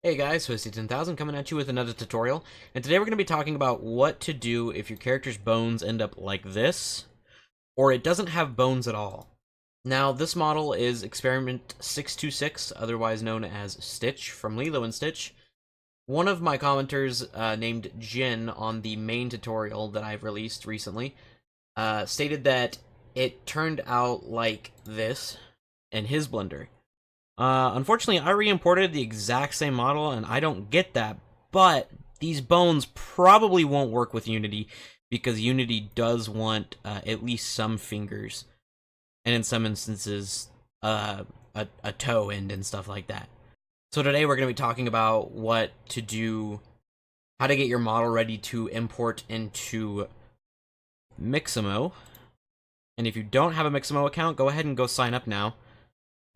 Hey guys, Twisty10,000 coming at you with another tutorial, and today we're going to be talking about what to do if your character's bones end up like this, or it doesn't have bones at all. Now, this model is Experiment 626, otherwise known as Stitch, from Lilo and Stitch. One of my commenters, named Jin, on the main tutorial that I've released recently, stated that it turned out like this in his blender. Unfortunately, I re-imported the exact same model, and I don't get that, but these bones probably won't work with Unity, because Unity does want at least some fingers, and in some instances, a toe end and stuff like that. So today we're going to be talking about what to do, how to get your model ready to import into Mixamo. And if you don't have a Mixamo account, go ahead and go sign up now.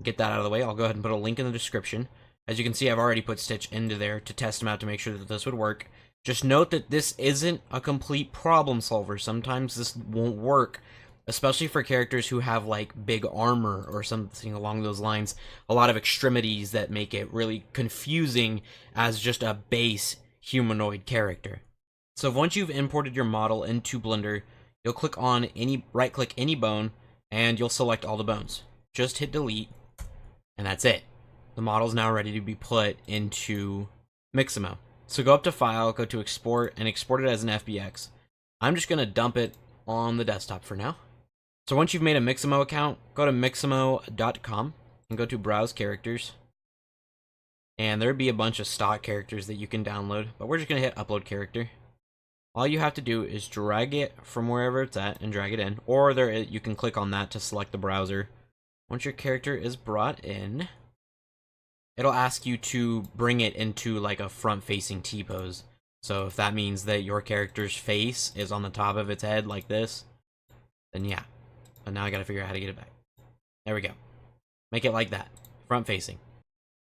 Get that out of the way. I'll go ahead and put a link in the description. As you can see, I've already put Stitch into there to test him out to make sure that this would work. Just note that this isn't a complete problem solver. Sometimes this won't work, especially for characters who have like big armor or something along those lines. A lot of extremities that make it really confusing as just a base humanoid character. So once you've imported your model into Blender, you'll click on right-click any bone, and you'll select all the bones. Just hit delete. And that's it. The model's now ready to be put into Mixamo. So go up to File, go to Export, and export it as an FBX. I'm just going to dump it on the desktop for now. So once you've made a Mixamo account, go to mixamo.com and go to Browse Characters. And there'd be a bunch of stock characters that you can download, but we're just going to hit Upload Character. All you have to do is drag it from wherever it's at and drag it in, or you can click on that to select the browser. Once your character is brought in, it'll ask you to bring it into like a front-facing T-pose. So if that means that your character's face is on the top of its head like this, then yeah. But now I gotta figure out how to get it back. There we go. Make it like that, front-facing.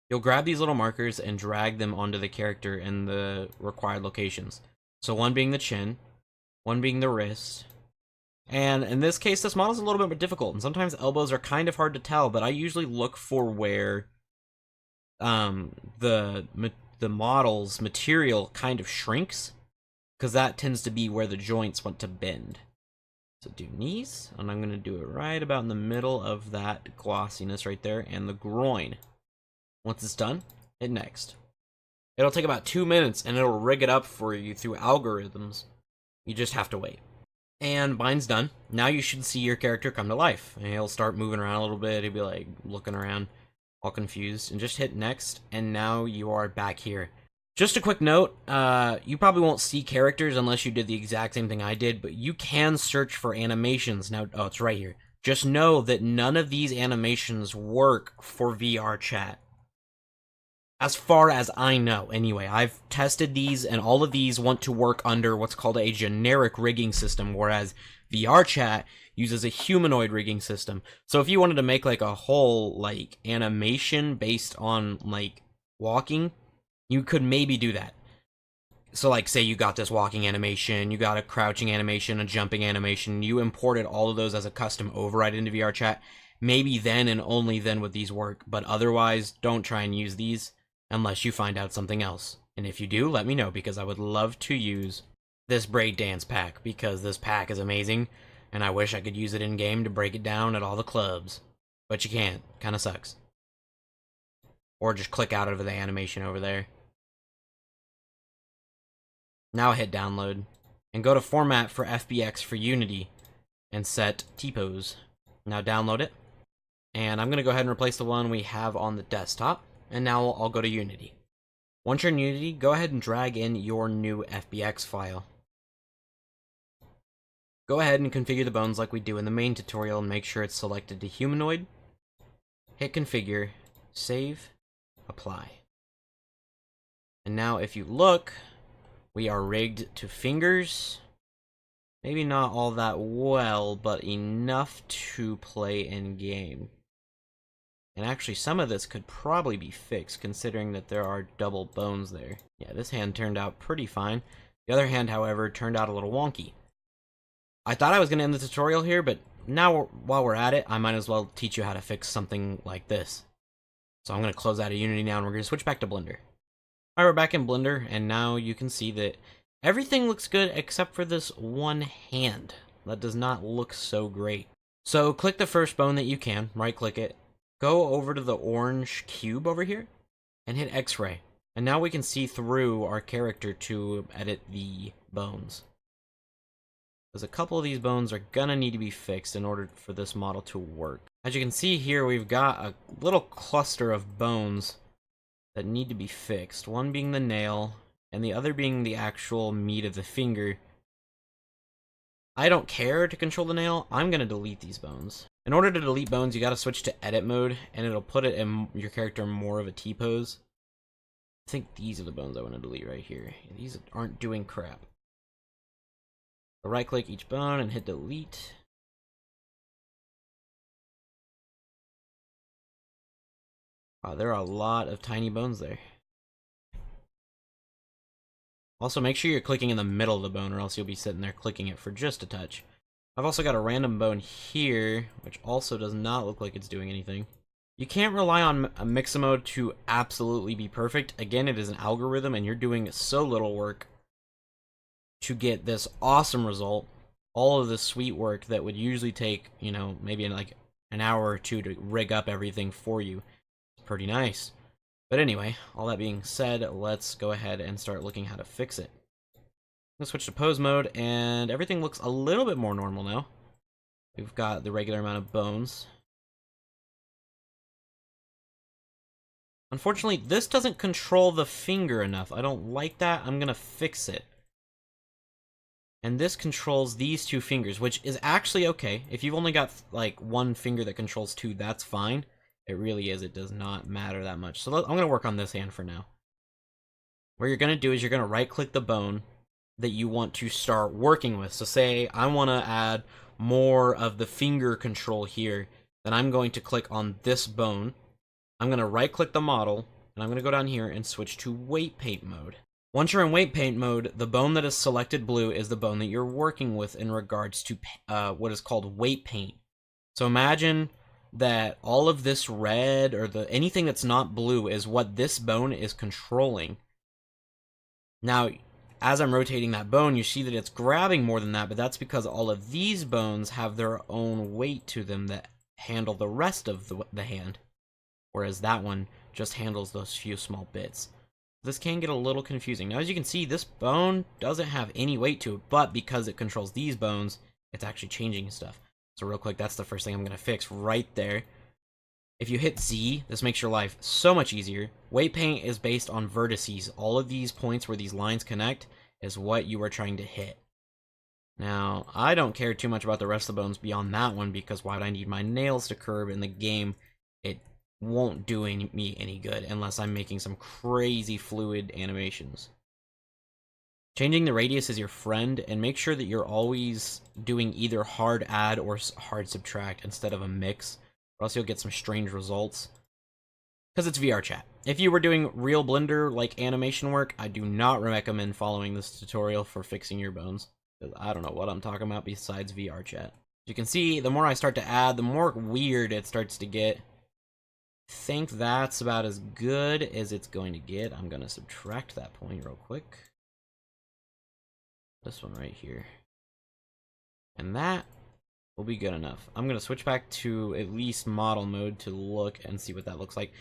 You'll grab these little markers and drag them onto the character in the required locations. So one being the chin, one being the wrist, and in this case, this model's a little bit more difficult, and sometimes elbows are kind of hard to tell, but I usually look for where the model's material kind of shrinks, because that tends to be where the joints want to bend. So do knees, and I'm going to do it right about in the middle of that glossiness right there, and the groin. Once it's done, hit next. It'll take about 2 minutes, and it'll rig it up for you through algorithms. You just have to wait. And mine's done. Now you should see your character come to life. And he'll start moving around a little bit. He'll be like looking around, all confused. And just hit next, and now you are back here. Just a quick note, you probably won't see characters unless you did the exact same thing I did, but you can search for animations. Now, oh, it's right here. Just know that none of these animations work for VRchat. As far as I know, anyway. I've tested these, and all of these want to work under what's called a generic rigging system, whereas VRchat uses a humanoid rigging system. So if you wanted to make, like, a whole, like, animation based on, like, walking, you could maybe do that. So, like, say you got this walking animation, you got a crouching animation, a jumping animation, you imported all of those as a custom override into VRchat, maybe then and only then would these work, but otherwise, don't try and use these unless you find out something else. And if you do, let me know, because I would love to use this braid dance pack, because this pack is amazing, and I wish I could use it in-game to break it down at all the clubs. But you can't. Kinda sucks. Or just click out of the animation over there. Now hit download, and go to Format for FBX for Unity, and set T-pose. Now download it, and I'm going to go ahead and replace the one we have on the desktop. And now I'll go to Unity. Once you're in Unity, go ahead and drag in your new FBX file. Go ahead and configure the bones like we do in the main tutorial and make sure it's selected to humanoid. Hit configure, save, apply. And now if you look, we are rigged to fingers. Maybe not all that well, but enough to play in game. And actually, some of this could probably be fixed, considering that there are double bones there. Yeah, this hand turned out pretty fine. The other hand, however, turned out a little wonky. I thought I was going to end the tutorial here, but now, while we're at it, I might as well teach you how to fix something like this. So I'm going to close out of Unity now, and we're going to switch back to Blender. Alright, we're back in Blender, and now you can see that everything looks good except for this one hand. That does not look so great. So click the first bone that you can, right click it, go over to the orange cube over here, and hit X-ray. And now we can see through our character to edit the bones. Because a couple of these bones are gonna need to be fixed in order for this model to work. As you can see here, we've got a little cluster of bones that need to be fixed. One being the nail, and the other being the actual meat of the finger. I don't care to control the nail, I'm gonna delete these bones. In order to delete bones, you gotta switch to edit mode, and it'll put it in your character more of a T-pose. I think these are the bones I want to delete right here. These aren't doing crap. So right click each bone and hit delete. Wow, there are a lot of tiny bones there. Also, make sure you're clicking in the middle of the bone, or else you'll be sitting there clicking it for just a touch. I've also got a random bone here, which also does not look like it's doing anything. You can't rely on a Mixamo to absolutely be perfect. Again, it is an algorithm, and you're doing so little work to get this awesome result. All of this sweet work that would usually take, you know, maybe in like an hour or two to rig up everything for you. It's pretty nice. But anyway, all that being said, let's go ahead and start looking how to fix it. Let's switch to pose mode, and everything looks a little bit more normal now. We've got the regular amount of bones. Unfortunately, this doesn't control the finger enough. I don't like that. I'm gonna fix it. And this controls these two fingers, which is actually okay. If you've only got like one finger that controls two, that's fine. It really is. It does not matter that much. So I'm going to work on this hand for now. What you're going to do is you're going to right-click the bone that you want to start working with. So say I want to add more of the finger control here. Then I'm going to click on this bone. I'm going to right-click the model, and I'm going to go down here and switch to weight paint mode. Once you're in weight paint mode, the bone that is selected blue is the bone that you're working with in regards to what is called weight paint. So imagine that all of this red or anything that's not blue is what this bone is controlling. Now, as I'm rotating that bone, you see that it's grabbing more than that, but that's because all of these bones have their own weight to them that handle the rest of the hand, whereas that one just handles those few small bits. This can get a little confusing. Now, as you can see, this bone doesn't have any weight to it, but because it controls these bones, it's actually changing stuff. So real quick, that's the first thing I'm going to fix right there. If you hit Z, this makes your life so much easier. Weight paint is based on vertices. All of these points where these lines connect is what you are trying to hit. Now, I don't care too much about the rest of the bones beyond that one, because why would I need my nails to curve in the game? It won't do me any good unless I'm making some crazy fluid animations. Changing the radius is your friend, and make sure that you're always doing either hard add or hard subtract instead of a mix, or else you'll get some strange results. Because it's VRchat. If you were doing real Blender like animation work, I do not recommend following this tutorial for fixing your bones, because I don't know what I'm talking about besides VRchat. You can see, the more I start to add, the more weird it starts to get. I think that's about as good as it's going to get. I'm going to subtract that point real quick. This one right here. And that will be good enough. I'm going to switch back to at least model mode to look and see what that looks like.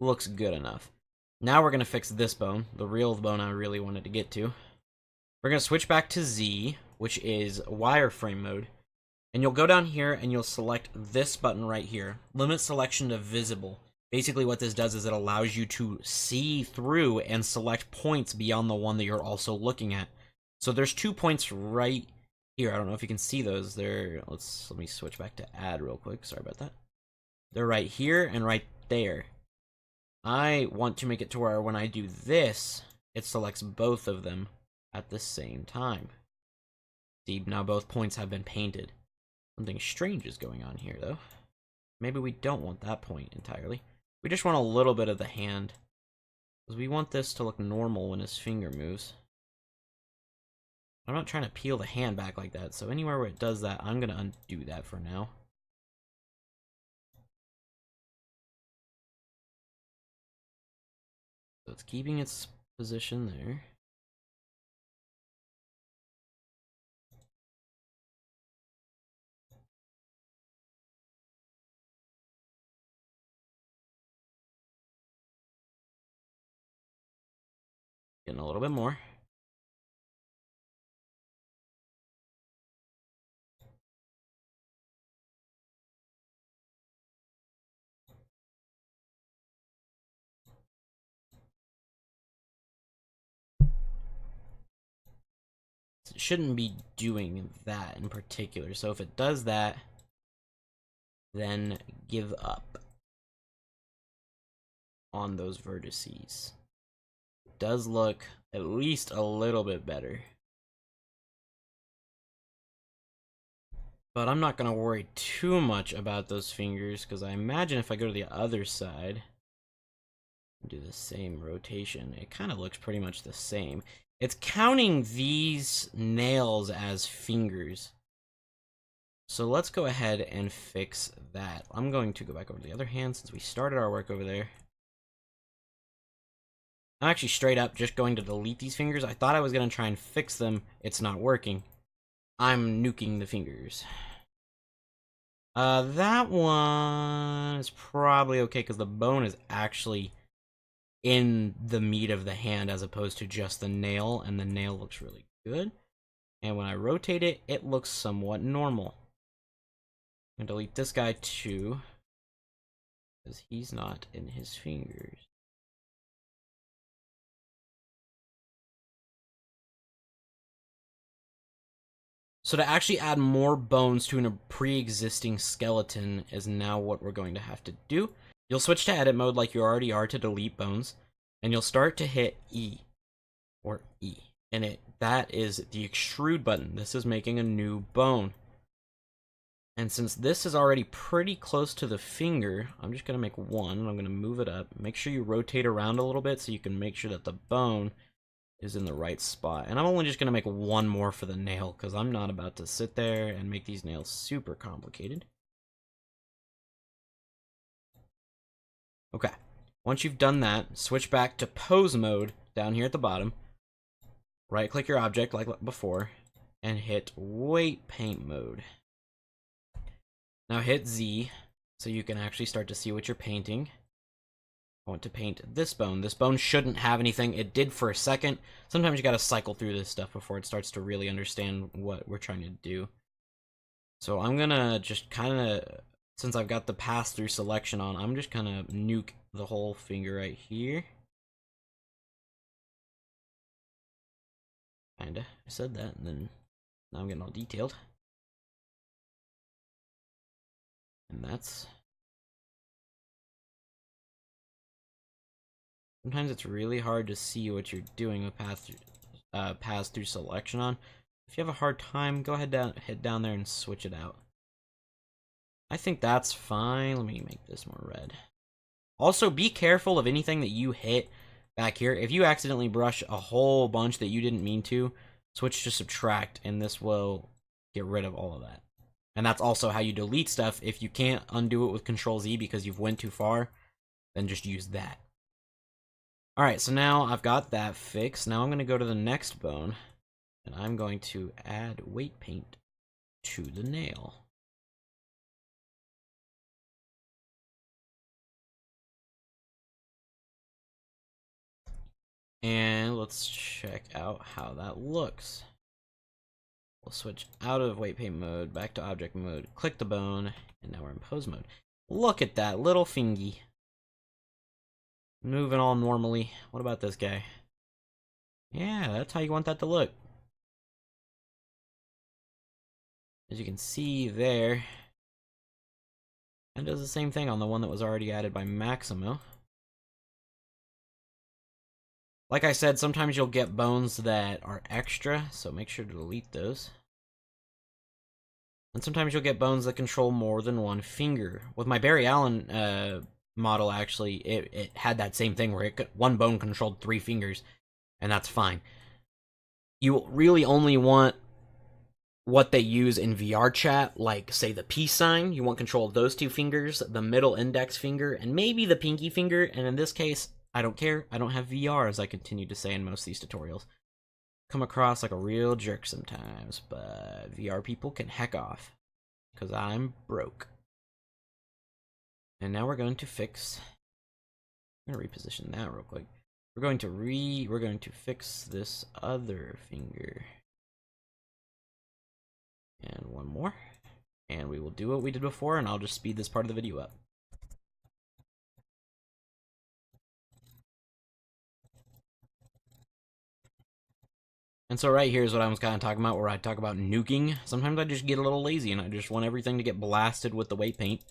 Looks good enough. Now we're going to fix this bone, the real bone I really wanted to get to. We're going to switch back to Z, which is wireframe mode. And you'll go down here and you'll select this button right here. Limit selection to visible. Basically what this does is it allows you to see through and select points beyond the one that you're also looking at. So there's 2 points right here. I don't know if you can see those. Let me switch back to add real quick. Sorry about that. They're right here and right there. I want to make it to where when I do this, it selects both of them at the same time. See, now both points have been painted. Something strange is going on here, though. Maybe we don't want that point entirely. We just want a little bit of the hand, because we want this to look normal when his finger moves. I'm not trying to peel the hand back like that, so anywhere where it does that, I'm going to undo that for now. So it's keeping its position there. Getting a little bit more. It shouldn't be doing that in particular. So if it does that, then give up on those vertices. It does look at least a little bit better. But I'm not going to worry too much about those fingers, because I imagine if I go to the other side and do the same rotation, it kind of looks pretty much the same. It's counting these nails as fingers. So let's go ahead and fix that. I'm going to go back over to the other hand since we started our work over there. I'm actually straight up just going to delete these fingers. I thought I was going to try and fix them. It's not working. I'm nuking the fingers. That one is probably okay because the bone is actually in the meat of the hand as opposed to just the nail, and the nail looks really good. And when I rotate it, it looks somewhat normal. I'm gonna delete this guy too, because he's not in his fingers. So to actually add more bones to a pre-existing skeleton is now what we're going to have to do. You'll switch to edit mode like you already are to delete bones, and you'll start to hit E, or E. And that is the extrude button. This is making a new bone. And since this is already pretty close to the finger, I'm just going to make one, and I'm going to move it up. Make sure you rotate around a little bit so you can make sure that the bone is in the right spot. And I'm only just going to make one more for the nail, because I'm not about to sit there and make these nails super complicated. Okay, once you've done that, switch back to pose mode down here at the bottom. Right-click your object like before, and hit weight paint mode. Now hit Z, so you can actually start to see what you're painting. I want to paint this bone. This bone shouldn't have anything. It did for a second. Sometimes you gotta cycle through this stuff before it starts to really understand what we're trying to do. So I'm gonna just kinda, since I've got the pass-through selection on, I'm just gonna nuke the whole finger right here. Kinda. I said that, and then now I'm getting all detailed. And that's... Sometimes it's really hard to see what you're doing with pass-through selection on. If you have a hard time, go ahead head down there and switch it out. I think that's fine. Let me make this more red. Also, be careful of anything that you hit back here. If you accidentally brush a whole bunch that you didn't mean to, switch to subtract, and this will get rid of all of that. And that's also how you delete stuff. If you can't undo it with Control-Z because you've went too far, then just use that. Alright, so now I've got that fixed. Now I'm going to go to the next bone, and I'm going to add weight paint to the nail. And let's check out how that looks. We'll switch out of weight paint mode, back to object mode, click the bone, and now we're in pose mode. Look at that little fingy. Moving all normally. What about this guy? Yeah, that's how you want that to look. As you can see there, it does the same thing on the one that was already added by Maximo. Like I said, sometimes you'll get bones that are extra, so make sure to delete those. And sometimes you'll get bones that control more than one finger. With my Barry Allen model, actually, it had that same thing where one bone controlled 3 fingers, and that's fine. You really only want what they use in VRchat, like, say, the peace sign. You want control of those 2 fingers, the middle index finger, and maybe the pinky finger, and in this case, I don't care. I don't have VR, as I continue to say in most of these tutorials. Come across like a real jerk sometimes, but VR people can heck off, because I'm broke. And now we're going to fix... I'm going to reposition that real quick. We're going to fix this other finger. And one more. And we will do what we did before, and I'll just speed this part of the video up. And so right here is what I was kind of talking about, where I talk about nuking. Sometimes I just get a little lazy, and I just want everything to get blasted with the weight paint.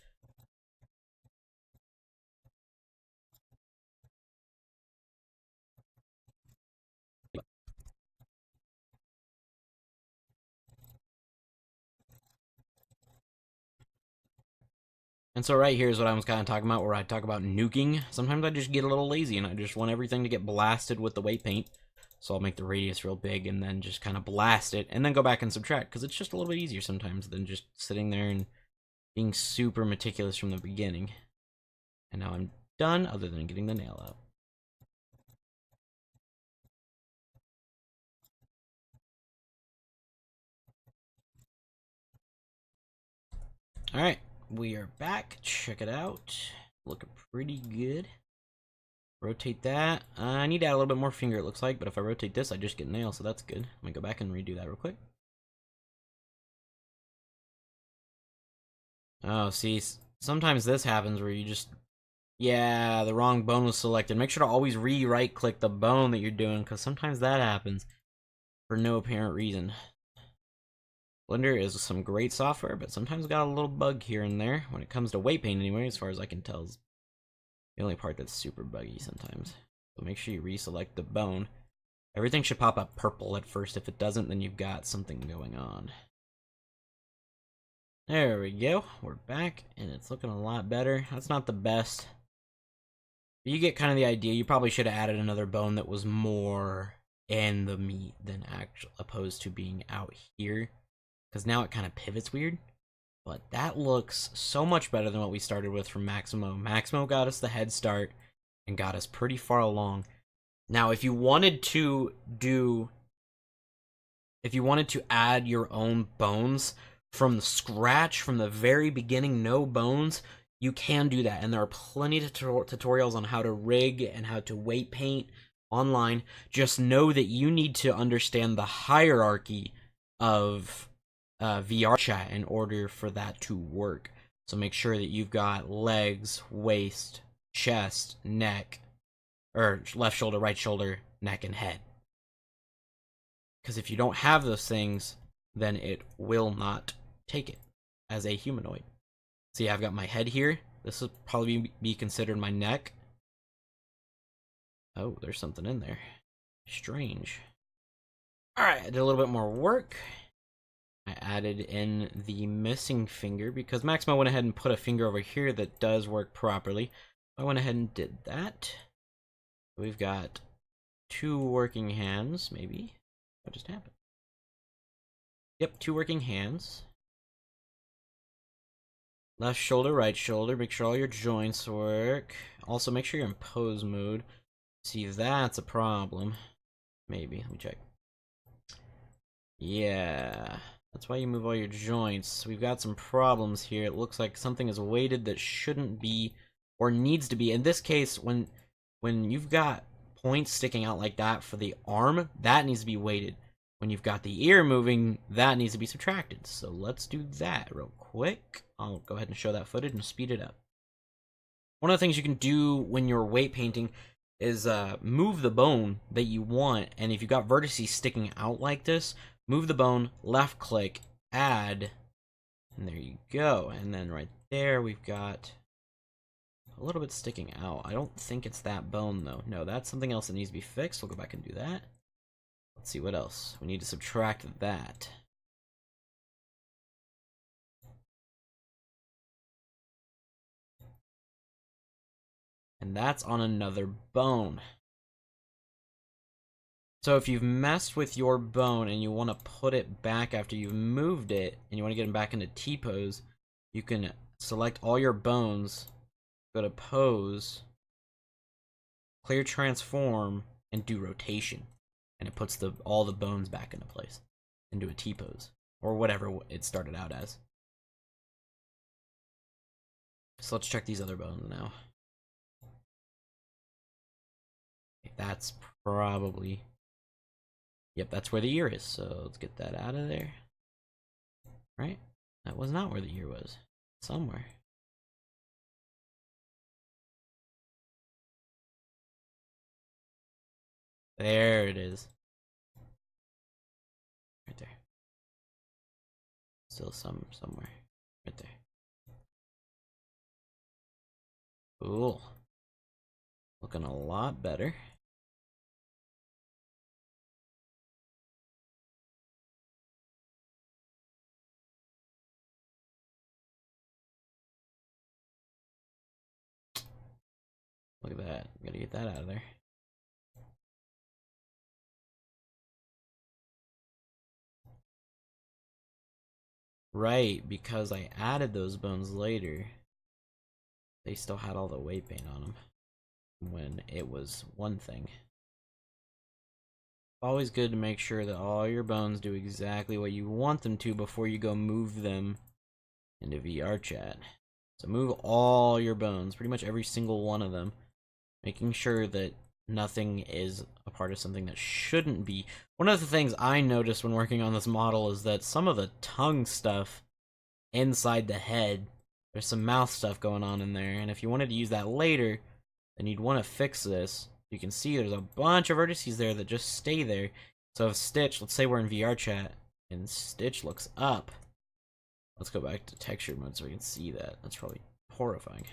And so right here is what I was kind of talking about, where I talk about nuking. Sometimes I just get a little lazy, and I just want everything to get blasted with the weight paint. So I'll make the radius real big, and then just kind of blast it, and then go back and subtract, because it's just a little bit easier sometimes than just sitting there and being super meticulous from the beginning. And now I'm done, other than getting the nail out. Alright, we are back. Check it out. Looking pretty good. Rotate that. I need to add a little bit more finger, it looks like, but if I rotate this, I just get nail, so that's good. Let me go back and redo that real quick. Oh, see, sometimes this happens where you just... Yeah, the wrong bone was selected. Make sure to always right-click the bone that you're doing, because sometimes that happens for no apparent reason. Blender is some great software, but sometimes got a little bug here and there. When it comes to weight paint anyway, as far as I can tell, is the only part that's super buggy sometimes. So make sure you reselect the bone. Everything should pop up purple at first. If it doesn't, then you've got something going on. There we go. We're back, and it's looking a lot better. That's not the best. But you get kind of the idea. You probably should have added another bone that was more in the meat than opposed to being out here. Because now it kind of pivots weird. But that looks so much better than what we started with from Maximo. Maximo got us the head start and got us pretty far along. Now, if you wanted to add your own bones from scratch, from the very beginning, no bones, you can do that. And there are plenty of tutorials on how to rig and how to weight paint online. Just know that you need to understand the hierarchy of VRchat in order for that to work. So make sure that you've got legs, waist, chest, neck, or left shoulder, right shoulder, neck, and head. Because if you don't have those things, then it will not take it as a humanoid. See, I've got my head here. This will probably be considered my neck. Oh, there's something in there. Strange. Alright, I did a little bit more work. I added in the missing finger because Maximo went ahead and put a finger over here that does work properly. I went ahead and did that. We've got 2 working hands, maybe. What just happened? Yep, 2 working hands. Left shoulder, right shoulder. Make sure all your joints work. Also, make sure you're in pose mode. See, that's a problem. Maybe. Let me check. Yeah. That's why you move all your joints. We've got some problems here. It looks like something is weighted that shouldn't be, or needs to be. In this case, when you've got points sticking out like that for the arm, that needs to be weighted. When you've got the ear moving, that needs to be subtracted. So let's do that real quick. I'll go ahead and show that footage and speed it up. One of the things you can do when you're weight painting is move the bone that you want, and if you've got vertices sticking out like this, move the bone, left click, add, and there you go. And then right there we've got a little bit sticking out. I don't think it's that bone though. No, that's something else that needs to be fixed. We'll go back and do that. Let's see what else. We need to subtract that. And that's on another bone. So if you've messed with your bone and you want to put it back after you've moved it, and you want to get them back into T-pose, you can select all your bones, go to pose, clear transform, and do rotation. And it puts all the bones back into place. Into a T-pose. Or whatever it started out as. So let's check these other bones now. That's probably... Yep, that's where the ear is. So let's get that out of there. Right? That was not where the ear was. Somewhere. There it is. Right there. Still somewhere. Right there. Cool. Looking a lot better. Look at that. Gotta get that out of there. Right, because I added those bones later. They still had all the weight paint on them. When it was one thing. Always good to make sure that all your bones do exactly what you want them to before you go move them into VRchat. So move all your bones, pretty much every single one of them. Making sure that nothing is a part of something that shouldn't be. One of the things I noticed when working on this model is that some of the tongue stuff inside the head, there's some mouth stuff going on in there, and if you wanted to use that later, then you'd want to fix this. You can see there's a bunch of vertices there that just stay there. So if Stitch, let's say we're in VRchat, and Stitch looks up. Let's go back to texture mode so we can see that. That's probably horrifying.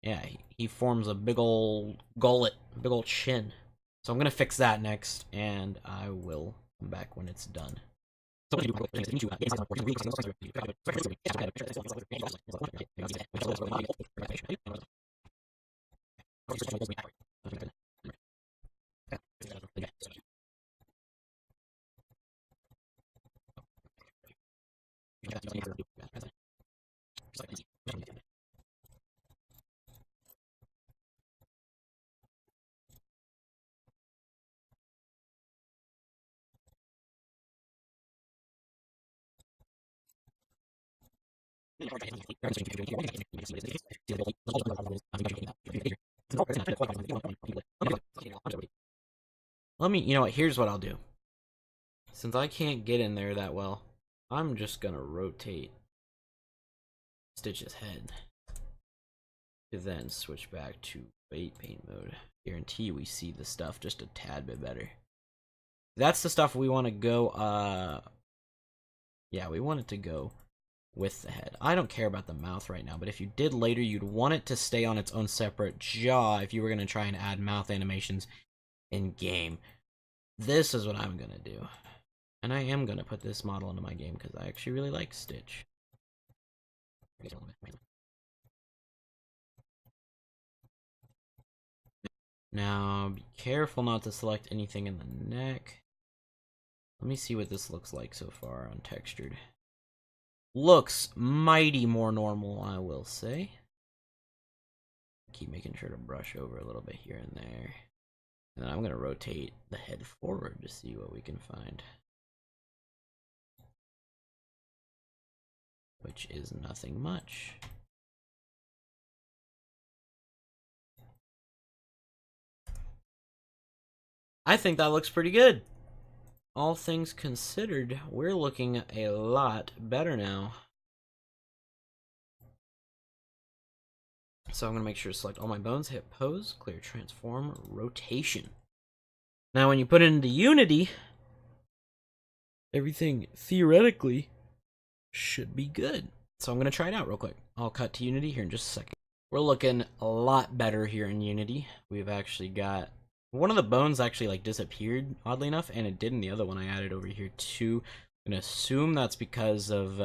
Yeah, he forms a big old gullet, big old chin. So I'm gonna fix that next, and I will come back when it's done. You know what, here's what I'll do. Since I can't get in there that well, I'm just gonna rotate Stitch's head to then switch back to weight paint mode. Guarantee we see the stuff just a tad bit better. That's the stuff we want to go, yeah, we want it to go with the head. I don't care about the mouth right now, but if you did later, you'd want it to stay on its own separate jaw if you were going to try and add mouth animations in game. This is what I'm going to do. And I am going to put this model into my game because I actually really like Stitch. Now, be careful not to select anything in the neck. Let me see what this looks like so far untextured. Looks mighty more normal, I will say. Keep making sure to brush over a little bit here and there. And then I'm going to rotate the head forward to see what we can find. Which is nothing much. I think that looks pretty good. All things considered, we're looking a lot better now. So I'm going to make sure to select all my bones, hit pose, clear transform, rotation. Now when you put it into Unity, everything theoretically should be good. So I'm going to try it out real quick. I'll cut to Unity here in just a second. We're looking a lot better here in Unity. We've actually got... one of the bones actually like disappeared, oddly enough, and it did in the other one I added over here too. I'm going to assume that's because of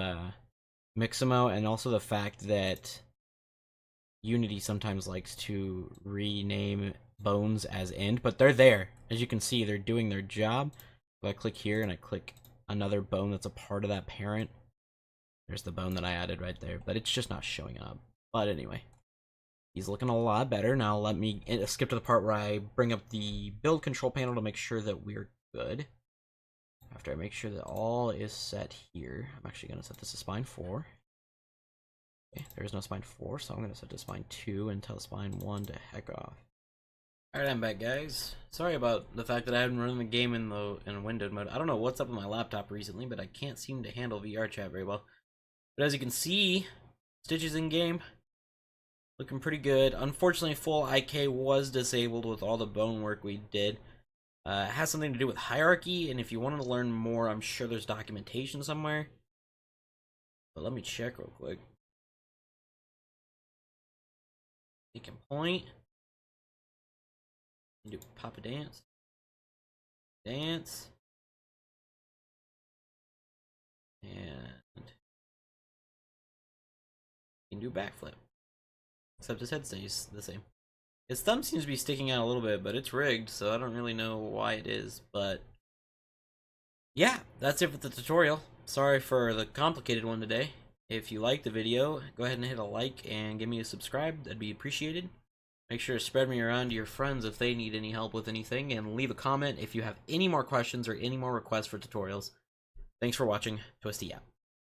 Mixamo, and also the fact that Unity sometimes likes to rename bones as end, but they're there. As you can see, they're doing their job. If I click here and I click another bone that's a part of that parent, there's the bone that I added right there, but it's just not showing up. But anyway, He's looking a lot better. Now let me skip to the part where I bring up the build control panel to make sure that we're good. After I make sure that all is set here, I'm actually going to set this to spine 4. Okay, there's no spine 4, so I'm going to set to spine 2 and tell spine 1 to heck off. Alright, I'm back, guys. Sorry about the fact that I haven't run the game in windowed mode. I don't know what's up with my laptop recently, but I can't seem to handle VRchat very well. But as you can see, Stitch is in game. Looking pretty good. Unfortunately, full IK was disabled with all the bone work we did. It has something to do with hierarchy, and if you wanted to learn more, I'm sure there's documentation somewhere. But let me check real quick. Taking point. Do Papa Dance. Dance. And you can do backflip. Except his head stays the same. His thumb seems to be sticking out a little bit, but it's rigged, so I don't really know why it is. But yeah, that's it for the tutorial. Sorry for the complicated one today. If you liked the video, go ahead and hit a like and give me a subscribe. That'd be appreciated. Make sure to spread me around to your friends if they need any help with anything, and leave a comment if you have any more questions or any more requests for tutorials. Thanks for watching. Twisty out.